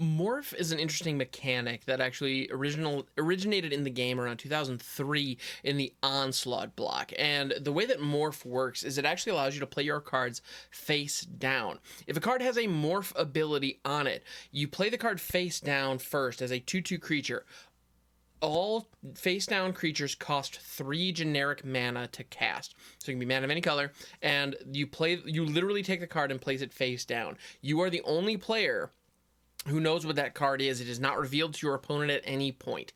Morph is an interesting mechanic that actually originated in the game around 2003 in the Onslaught block. And the way that Morph works is it actually allows you to play your cards face down. If a card has a Morph ability on it, you play the card face down first as a 2/2 creature. All face down creatures cost 3 generic mana to cast. So it can be mana of any color, and you literally take the card and place it face down. You are the only player who knows what that card is. It is not revealed to your opponent at any point.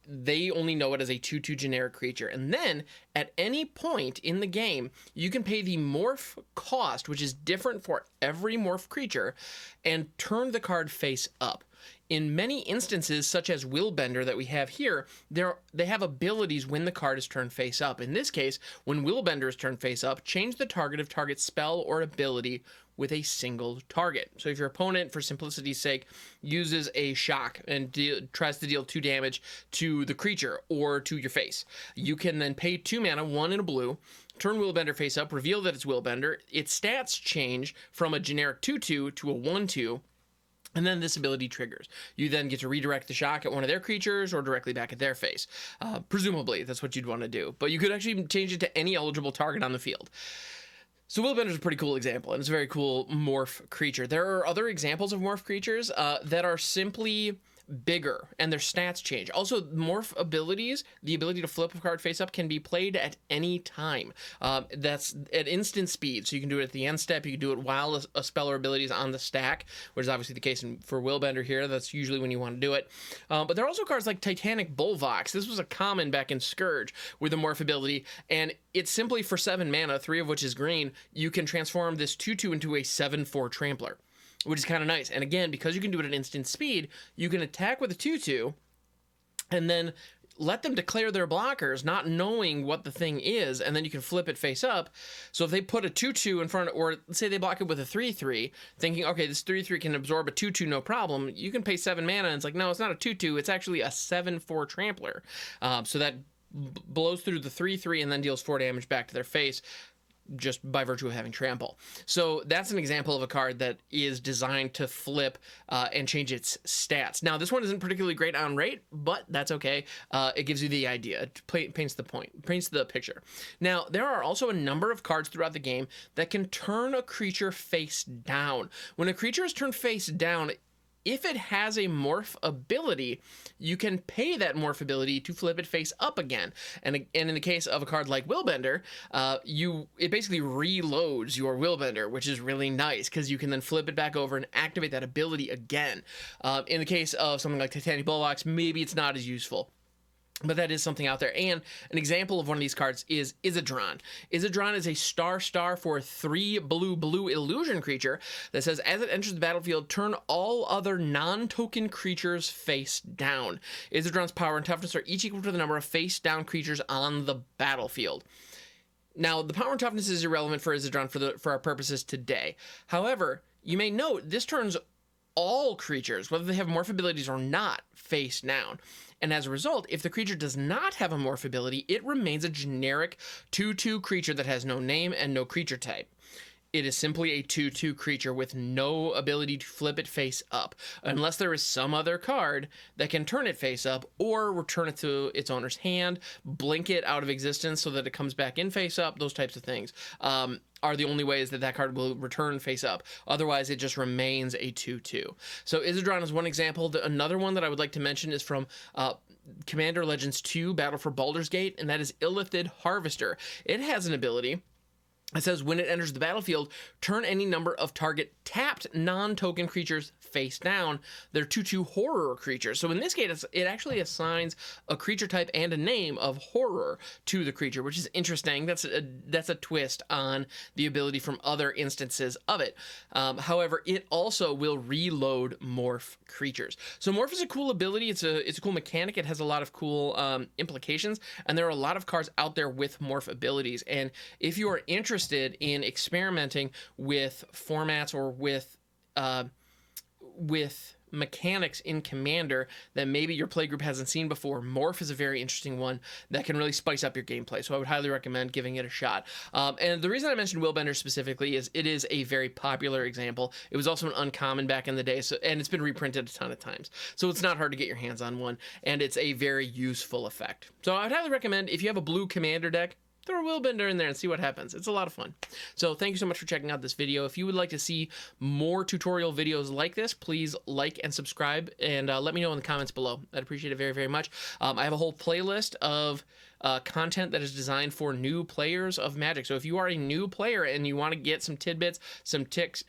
They only know it as a 2/2 generic creature. And then, at any point in the game, you can pay the morph cost, which is different for every morph creature, and turn the card face up. In many instances, such as Willbender that we have here, they have abilities when the card is turned face up. In this case, when Willbender is turned face up, change the target of target spell or ability with a single target. So if your opponent, for simplicity's sake, uses a shock and tries to deal 2 damage to the creature or to your face, you can then pay 2 mana, 1 in a blue, turn Willbender face up, reveal that it's Willbender. Its stats change from a generic 2/2 to a 1/2. And then this ability triggers. You then get to redirect the shock at one of their creatures or directly back at their face. Presumably, that's what you'd want to do. But you could actually change it to any eligible target on the field. So Willbender is a pretty cool example, and it's a very cool morph creature. There are other examples of morph creatures that are simply bigger, and their stats change. Also, morph abilities, the ability to flip a card face up, can be played at any time. That's at instant speed, so you can do it at the end step. You can do it while a spell or ability is on the stack, which is obviously the case for Willbender here. That's usually when you want to do it. But there are also cards like Titanic Bullvox. This was a common back in Scourge with a morph ability, and it's simply for 7 mana, 3 of which is green. You can transform this 2/2 into a 7/4 Trampler, which is kind of nice. And again, because you can do it at instant speed, you can attack with a 2/2 and then let them declare their blockers, not knowing what the thing is, and then you can flip it face up. So if they put a 2/2 in front of, or let's say they block it with a 3/3, thinking, okay, this 3/3 can absorb a 2/2, no problem, you can pay 7 mana, and it's like, no, it's not a 2/2, it's actually a 7/4 Trampler. So that blows through the 3/3 and then deals 4 damage back to their face, just by virtue of having trample. So that's an example of a card that is designed to flip and change its stats. Now, this one isn't particularly great on rate, but that's okay. It gives you the idea. It paints the picture. Now, there are also a number of cards throughout the game that can turn a creature face down. When a creature is turned face down, if it has a morph ability, you can pay that morph ability to flip it face up again. And in the case of a card like Willbender, it basically reloads your Willbender, which is really nice because you can then flip it back over and activate that ability again. In the case of something like Titanic Bullvox, maybe it's not as useful, but that is something out there. And an example of one of these cards is Izzadron. Izzadron is a star for a 3 blue illusion creature that says, as it enters the battlefield, turn all other non-token creatures face down. Izzadron's power and toughness are each equal to the number of face down creatures on the battlefield. Now, the power and toughness is irrelevant for Izzadron for our purposes today. However, you may note this turns all creatures, whether they have morph abilities or not, face down. And as a result, if the creature does not have a morph ability, it remains a generic 2/2 creature that has no name and no creature type. It is simply a 2/2 creature with no ability to flip it face up, unless there is some other card that can turn it face up or return it to its owner's hand, blink it out of existence so that it comes back in face up. Those types of things are the only ways that card will return face up. Otherwise, it just remains a 2/2. So Izzadron is one example. Another one that I would like to mention is from Commander Legends 2, Battle for Baldur's Gate, and that is Illithid Harvester. It has an ability. It says, when it enters the battlefield, turn any number of target tapped non-token creatures face down. They're 2/2 horror creatures. So in this case, it actually assigns a creature type and a name of horror to the creature, which is interesting. That's a twist on the ability from other instances of it. However, it also will reload morph creatures. So morph is a cool ability. It's a cool mechanic. It has a lot of cool implications, and there are a lot of cards out there with morph abilities. And if you are interested in experimenting with formats or with mechanics in Commander that maybe your playgroup hasn't seen before, Morph is a very interesting one that can really spice up your gameplay. So I would highly recommend giving it a shot. And the reason I mentioned Willbender specifically is it is a very popular example. It was also an uncommon back in the day, and it's been reprinted a ton of times. So it's not hard to get your hands on one, and it's a very useful effect. So I would highly recommend, if you have a blue Commander deck, throw a Willbender in there and see what happens. It's a lot of fun. So thank you so much for checking out this video. If you would like to see more tutorial videos like this, please like and subscribe, and let me know in the comments below. I'd appreciate it very, very much. I have a whole playlist of content that is designed for new players of Magic. So if you are a new player and you want to get some tidbits, some tips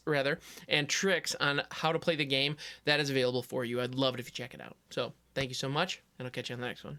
rather, and tricks on how to play the game, that is available for you. I'd love it if you check it out. So thank you so much, and I'll catch you on the next one.